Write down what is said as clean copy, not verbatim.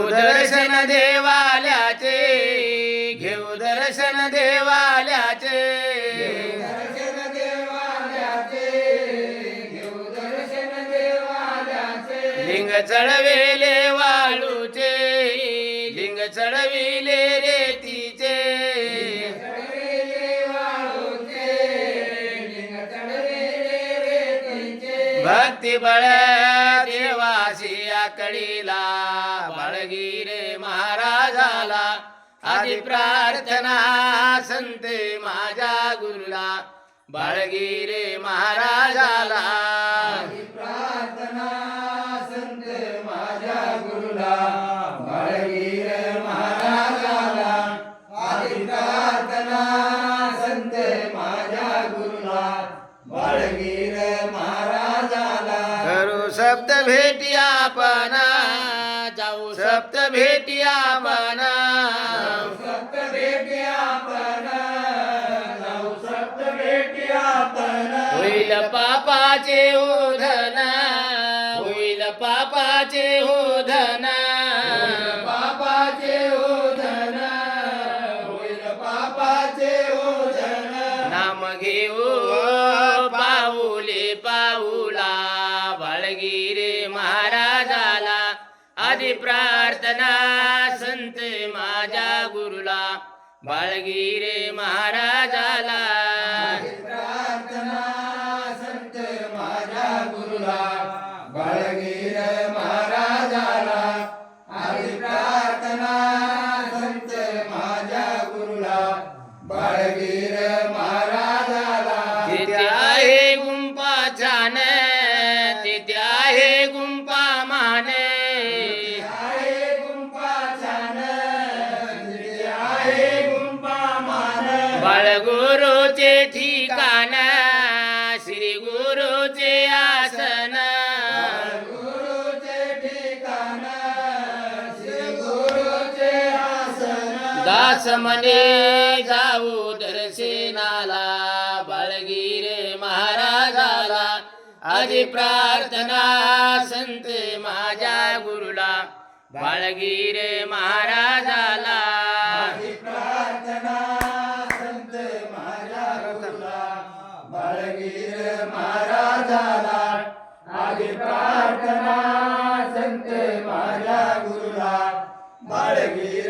दर्शन देवाल्याचे, घेऊ दर्शन देवाल्याचे, दर्शन देवाल्याचे, घेऊ दर्शन देवाल्याचे. लिंग चढविले वाळूचे, लिंग चढविले रेतीचे, चढविले वाळूचे, लिंग चढविले रेतीचे. भक्ती बळ देवासी आकडीला, बाळगिरे महाराजाला आधी प्रार्थना संत माझ्या गुरुला, बाळगिरे महाराजाला प्रार्थना संत माझ्या गुरुला, बाळगीर महाराजाला. आधी प्रार्थना संत माझ्या गुरुला, बाळगीर महाराजाला. करू सप्त भेटी आपण, जाऊ सप्त भेटी आपण, सप्त भेटी आपण, जाऊ सप्त भेटी आपण. होईल पापाचे ओधन, होईल पापाचे ओधन, पापाचे ओझन, होईल पापाचे ओझन. नाम घेऊ पाऊले पाऊला, बाळगिरे महाराजाला आधी प्रार्थना संत माझ्या गुरुला, बाळगिरे महाराजाला. प्रार्थना संत माझ्या गुरुला, बाळगीर महाराजाला. आधी प्रार्थना संत माझ्या गुरुला, बाळगीर महाराजाला. तिथे आहे गुंपा छान, तिथे आहे गुंपा मान, आहे गुंपा छान, तिथे आहे गुंपा मान. बाळगुरुचे ठिकाण, श्री गुरुचे आसन, गुरुचे ठिकाण, श्री गुरुचे आसन. दास म्हणे जाऊ दर्शनाला, बाळगिरे महाराजाला आधी प्रार्थना संत माझ्या गुरुला, बाळगिरे महाराजाला. आधी प्रार्थना संत माझ्या गुरुला, बाळगीर महाराजाला. आधी प्रार्थना संत माझ्या गुरुला, बाळगीर